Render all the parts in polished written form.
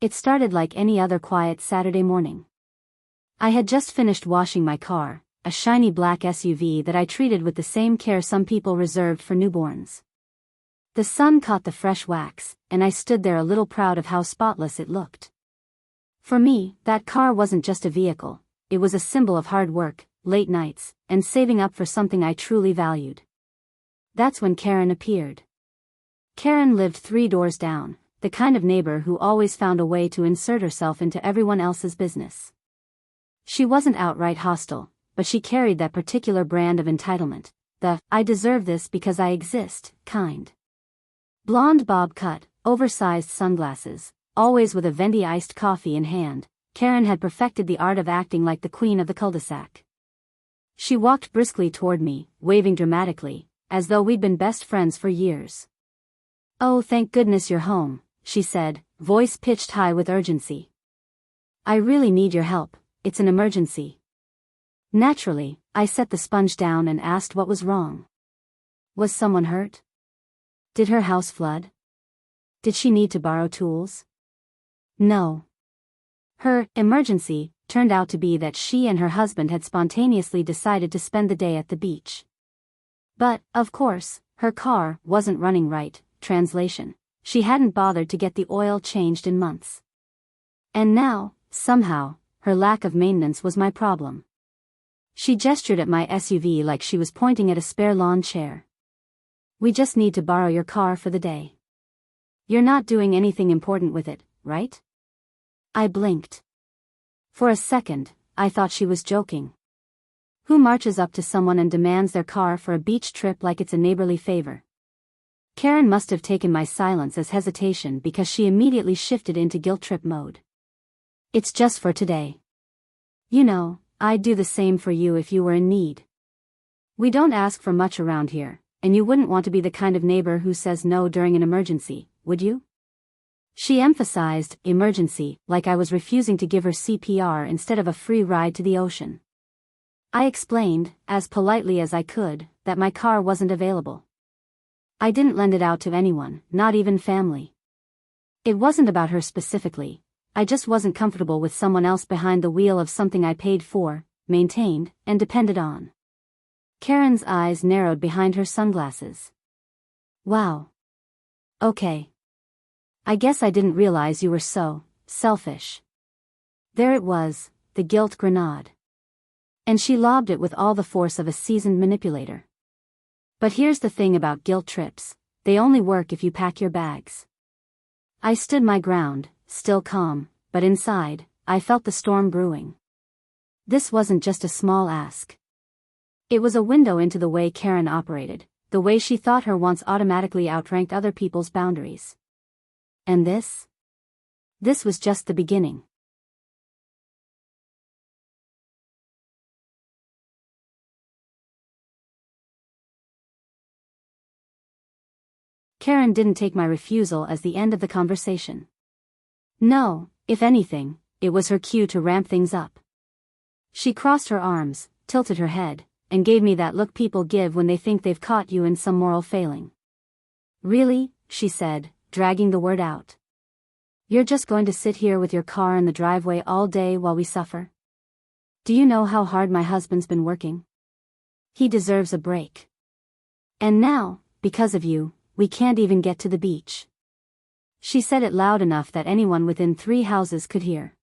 It started like any other quiet Saturday morning. I had just finished washing my car, a shiny black SUV that I treated with the same care some people reserved for newborns. The sun caught the fresh wax, and I stood there a little proud of how spotless it looked. For me, that car wasn't just a vehicle, it was a symbol of hard work, late nights, and saving up for something I truly valued. That's when Karen appeared. Karen lived 3 doors down, the kind of neighbor who always found a way to insert herself into everyone else's business. She wasn't outright hostile, but she carried that particular brand of entitlement, the "I deserve this because I exist" kind. Blonde bob cut, oversized sunglasses, always with a Venti iced coffee in hand, Karen had perfected the art of acting like the queen of the cul-de-sac. She walked briskly toward me, waving dramatically, as though we'd been best friends for years. "Oh, thank goodness you're home," she said, voice pitched high with urgency. "I really need your help, it's an emergency." Naturally, I set the sponge down and asked what was wrong. Was someone hurt? Did her house flood? Did she need to borrow tools? No. Her emergency turned out to be that she and her husband had spontaneously decided to spend the day at the beach. But, of course, her car wasn't running right, translation. She hadn't bothered to get the oil changed in months. And now, somehow, her lack of maintenance was my problem. She gestured at my SUV like she was pointing at a spare lawn chair. "We just need to borrow your car for the day. You're not doing anything important with it, right?" I blinked. For a second, I thought she was joking. Who marches up to someone and demands their car for a beach trip like it's a neighborly favor? Karen must have taken my silence as hesitation because she immediately shifted into guilt trip mode. "It's just for today. You know, I'd do the same for you if you were in need. We don't ask for much around here, and you wouldn't want to be the kind of neighbor who says no during an emergency, would you?" She emphasized emergency like I was refusing to give her CPR instead of a free ride to the ocean. I explained, as politely as I could, that my car wasn't available. I didn't lend it out to anyone, not even family. It wasn't about her specifically, I just wasn't comfortable with someone else behind the wheel of something I paid for, maintained, and depended on. Karen's eyes narrowed behind her sunglasses. "Wow. Okay. I guess I didn't realize you were so selfish." There it was, the guilt grenade. And she lobbed it with all the force of a seasoned manipulator. But here's the thing about guilt trips, they only work if you pack your bags. I stood my ground, still calm, but inside, I felt the storm brewing. This wasn't just a small ask. It was a window into the way Karen operated, the way she thought her wants automatically outranked other people's boundaries. And this? This was just the beginning. Karen didn't take my refusal as the end of the conversation. No, if anything, it was her cue to ramp things up. She crossed her arms, tilted her head, and gave me that look people give when they think they've caught you in some moral failing. "Really?" she said, dragging the word out. "You're just going to sit here with your car in the driveway all day while we suffer? Do you know how hard my husband's been working? He deserves a break. And now, because of you, we can't even get to the beach." She said it loud enough that anyone within 3 houses could hear.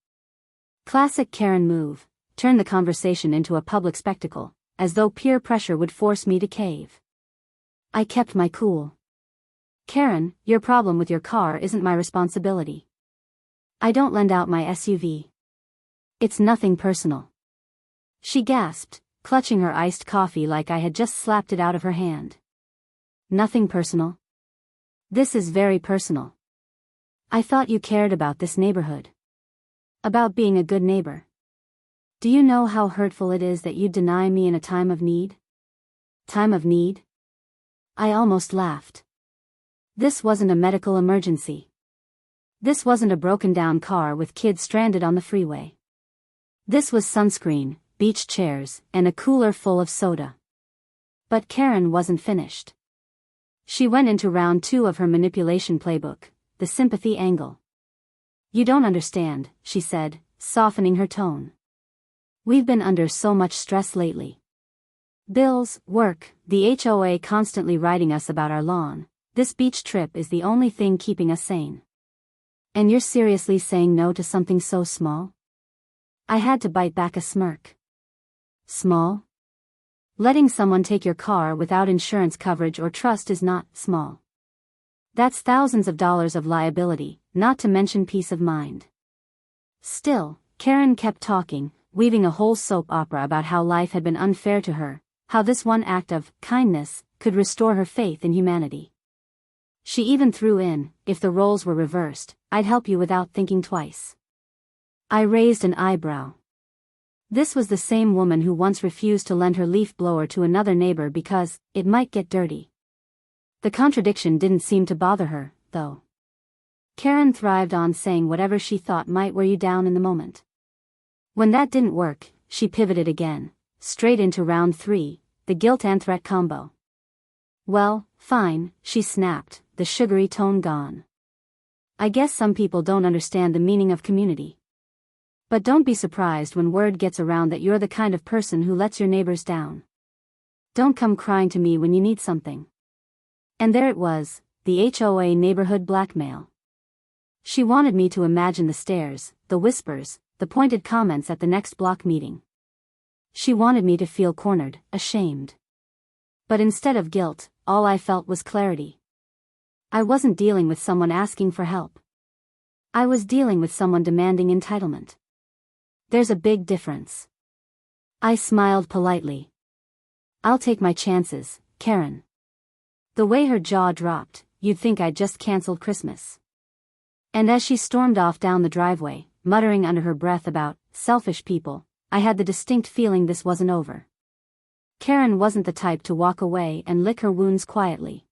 Classic Karen move, turn the conversation into a public spectacle, as though peer pressure would force me to cave. I kept my cool. "Karen, your problem with your car isn't my responsibility. I don't lend out my SUV. It's nothing personal." She gasped, clutching her iced coffee like I had just slapped it out of her hand. "Nothing personal? This is very personal. I thought you cared about this neighborhood. About being a good neighbor. Do you know how hurtful it is that you deny me in a time of need?" Time of need? I almost laughed. This wasn't a medical emergency. This wasn't a broken down car with kids stranded on the freeway. This was sunscreen, beach chairs, and a cooler full of soda. But Karen wasn't finished. She went into round 2 of her manipulation playbook, the sympathy angle. You don't understand, she said, softening her tone. We've been under so much stress lately. Bills, work, the HOA constantly writing us about our lawn. This beach trip is the only thing keeping us sane. And you're seriously saying no to something so small? I had to bite back a smirk. Small? Letting someone take your car without insurance coverage or trust is not small. That's thousands of dollars of liability, not to mention peace of mind. Still, Karen kept talking, weaving a whole soap opera about how life had been unfair to her, how this one act of kindness could restore her faith in humanity. She even threw in, if the roles were reversed, I'd help you without thinking twice. I raised an eyebrow. This was the same woman who once refused to lend her leaf blower to another neighbor because it might get dirty. The contradiction didn't seem to bother her, though. Karen thrived on saying whatever she thought might wear you down in the moment. When that didn't work, she pivoted again, straight into round 3, the guilt and threat combo. Well, fine, she snapped, the sugary tone gone. I guess some people don't understand the meaning of community. But don't be surprised when word gets around that you're the kind of person who lets your neighbors down. Don't come crying to me when you need something. And there it was, the HOA neighborhood blackmail. She wanted me to imagine the stares, the whispers, the pointed comments at the next block meeting. She wanted me to feel cornered, ashamed. But instead of guilt, all I felt was clarity. I wasn't dealing with someone asking for help. I was dealing with someone demanding entitlement. There's a big difference. I smiled politely. I'll take my chances, Karen. The way her jaw dropped, you'd think I'd just canceled Christmas. And as she stormed off down the driveway, muttering under her breath about selfish people, I had the distinct feeling this wasn't over. Karen wasn't the type to walk away and lick her wounds quietly.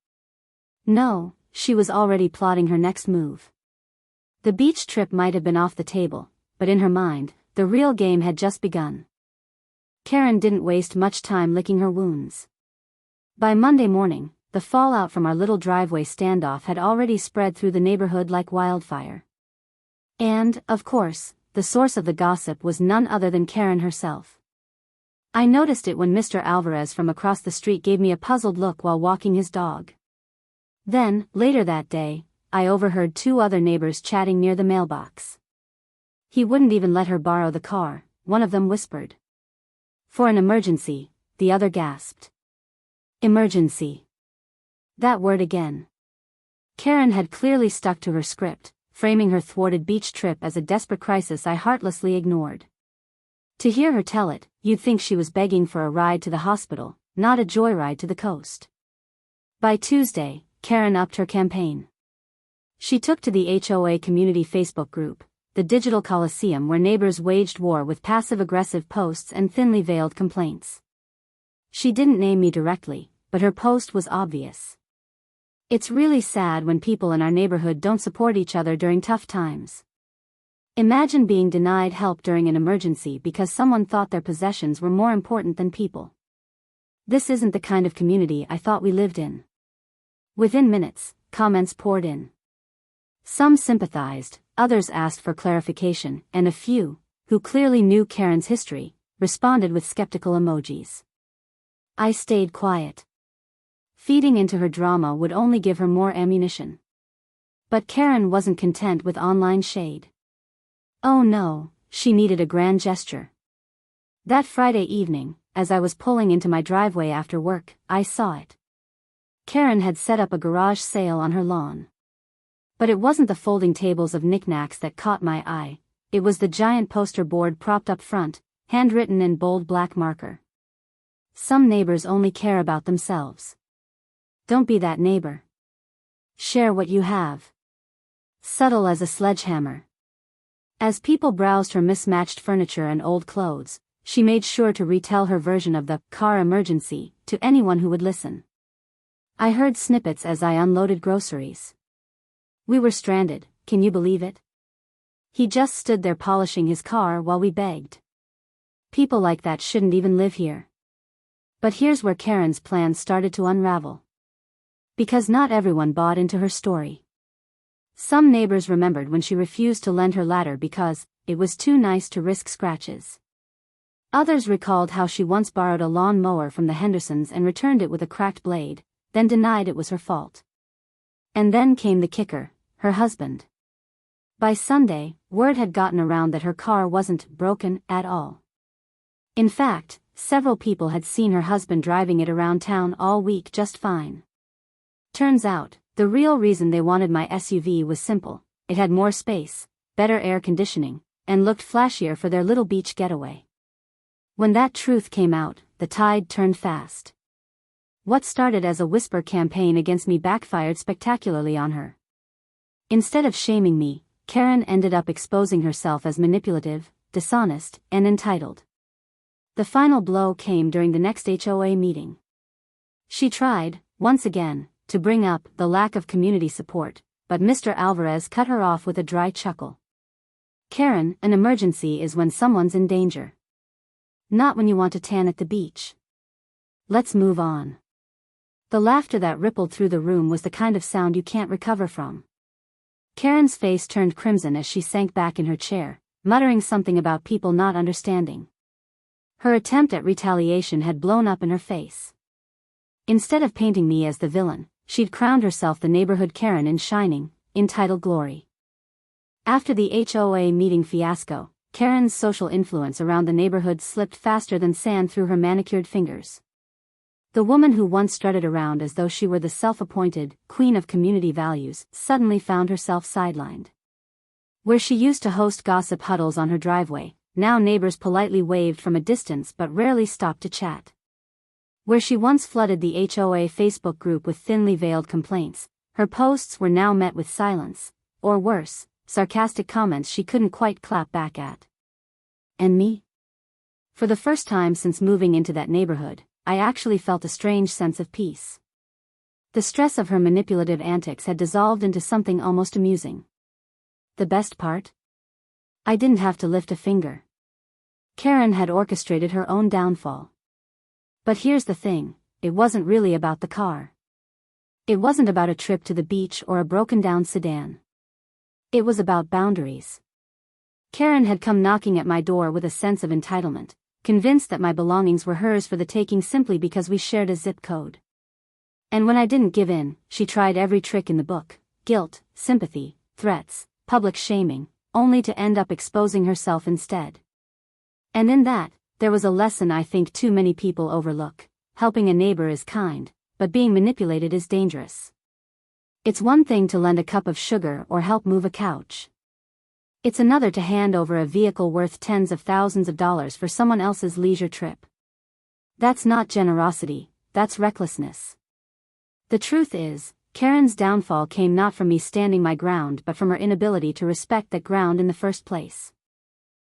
No, she was already plotting her next move. The beach trip might have been off the table, but in her mind, the real game had just begun. Karen didn't waste much time licking her wounds. By Monday morning, the fallout from our little driveway standoff had already spread through the neighborhood like wildfire. And, of course, the source of the gossip was none other than Karen herself. I noticed it when Mr. Alvarez from across the street gave me a puzzled look while walking his dog. Then, later that day, I overheard 2 other neighbors chatting near the mailbox. He wouldn't even let her borrow the car, one of them whispered. For an emergency, the other gasped. Emergency. That word again. Karen had clearly stuck to her script, framing her thwarted beach trip as a desperate crisis I heartlessly ignored. To hear her tell it, you'd think she was begging for a ride to the hospital, not a joyride to the coast. By Tuesday, Karen upped her campaign. She took to the HOA community Facebook group, the digital coliseum where neighbors waged war with passive-aggressive posts and thinly veiled complaints. She didn't name me directly, but her post was obvious. It's really sad when people in our neighborhood don't support each other during tough times. Imagine being denied help during an emergency because someone thought their possessions were more important than people. This isn't the kind of community I thought we lived in. Within minutes, comments poured in. Some sympathized, others asked for clarification, and a few, who clearly knew Karen's history, responded with skeptical emojis. I stayed quiet. Feeding into her drama would only give her more ammunition. But Karen wasn't content with online shade. Oh no, she needed a grand gesture. That Friday evening, as I was pulling into my driveway after work, I saw it. Karen had set up a garage sale on her lawn. But it wasn't the folding tables of knickknacks that caught my eye, it was the giant poster board propped up front, handwritten in bold black marker. Some neighbors only care about themselves. Don't be that neighbor. Share what you have. Subtle as a sledgehammer. As people browsed her mismatched furniture and old clothes, she made sure to retell her version of the car emergency to anyone who would listen. I heard snippets as I unloaded groceries. We were stranded, can you believe it? He just stood there polishing his car while we begged. People like that shouldn't even live here. But here's where Karen's plans started to unravel. Because not everyone bought into her story. Some neighbors remembered when she refused to lend her ladder because it was too nice to risk scratches. Others recalled how she once borrowed a lawn mower from the Hendersons and returned it with a cracked blade, then denied it was her fault. And then came the kicker, her husband. By Sunday, word had gotten around that her car wasn't broken at all. In fact, several people had seen her husband driving it around town all week just fine. Turns out, the real reason they wanted my SUV was simple: it had more space, better air conditioning, and looked flashier for their little beach getaway. When that truth came out, the tide turned fast. What started as a whisper campaign against me backfired spectacularly on her. Instead of shaming me, Karen ended up exposing herself as manipulative, dishonest, and entitled. The final blow came during the next HOA meeting. She tried, once again, to bring up the lack of community support, but Mr. Alvarez cut her off with a dry chuckle. Karen, an emergency is when someone's in danger. Not when you want to tan at the beach. Let's move on. The laughter that rippled through the room was the kind of sound you can't recover from. Karen's face turned crimson as she sank back in her chair, muttering something about people not understanding. Her attempt at retaliation had blown up in her face. Instead of painting me as the villain, she'd crowned herself the neighborhood Karen in shining, entitled glory. After the HOA meeting fiasco, Karen's social influence around the neighborhood slipped faster than sand through her manicured fingers. The woman who once strutted around as though she were the self-appointed queen of community values suddenly found herself sidelined. Where she used to host gossip huddles on her driveway, now neighbors politely waved from a distance but rarely stopped to chat. Where she once flooded the HOA Facebook group with thinly veiled complaints, her posts were now met with silence, or worse, sarcastic comments she couldn't quite clap back at. And me? For the first time since moving into that neighborhood, I actually felt a strange sense of peace. The stress of her manipulative antics had dissolved into something almost amusing. The best part? I didn't have to lift a finger. Karen had orchestrated her own downfall. But here's the thing, it wasn't really about the car. It wasn't about a trip to the beach or a broken-down sedan. It was about boundaries. Karen had come knocking at my door with a sense of entitlement, convinced that my belongings were hers for the taking simply because we shared a zip code. And when I didn't give in, she tried every trick in the book: guilt, sympathy, threats, public shaming, only to end up exposing herself instead. And in that, there was a lesson I think too many people overlook: helping a neighbor is kind, but being manipulated is dangerous. It's one thing to lend a cup of sugar or help move a couch. It's another to hand over a vehicle worth tens of thousands of dollars for someone else's leisure trip. That's not generosity, that's recklessness. The truth is, Karen's downfall came not from me standing my ground but from her inability to respect that ground in the first place.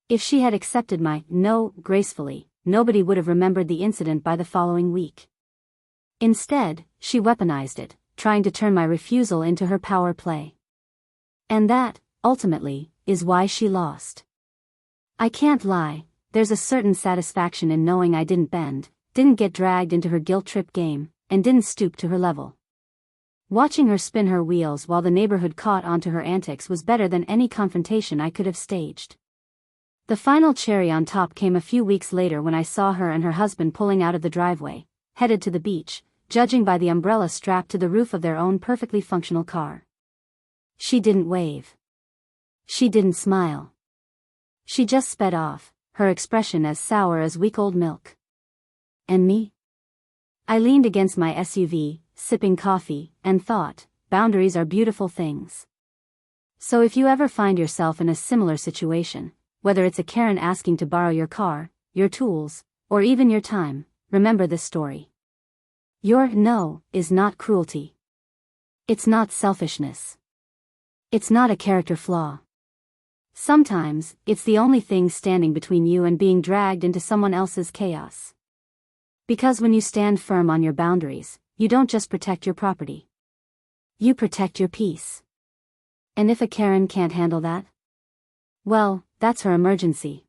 If she had accepted my no gracefully, nobody would have remembered the incident by the following week. Instead, she weaponized it, trying to turn my refusal into her power play. And that, ultimately, is why she lost. I can't lie, there's a certain satisfaction in knowing I didn't bend, didn't get dragged into her guilt trip game, and didn't stoop to her level. Watching her spin her wheels while the neighborhood caught onto her antics was better than any confrontation I could have staged. The final cherry on top came a few weeks later when I saw her and her husband pulling out of the driveway, headed to the beach, judging by the umbrella strapped to the roof of their own perfectly functional car. She didn't wave. She didn't smile. She just sped off, her expression as sour as week-old milk. And me? I leaned against my SUV, sipping coffee, and thought, boundaries are beautiful things. So if you ever find yourself in a similar situation, whether it's a Karen asking to borrow your car, your tools, or even your time, remember this story. Your no is not cruelty. It's not selfishness. It's not a character flaw. Sometimes, it's the only thing standing between you and being dragged into someone else's chaos. Because when you stand firm on your boundaries, you don't just protect your property. You protect your peace. And if a Karen can't handle that? Well, that's her emergency.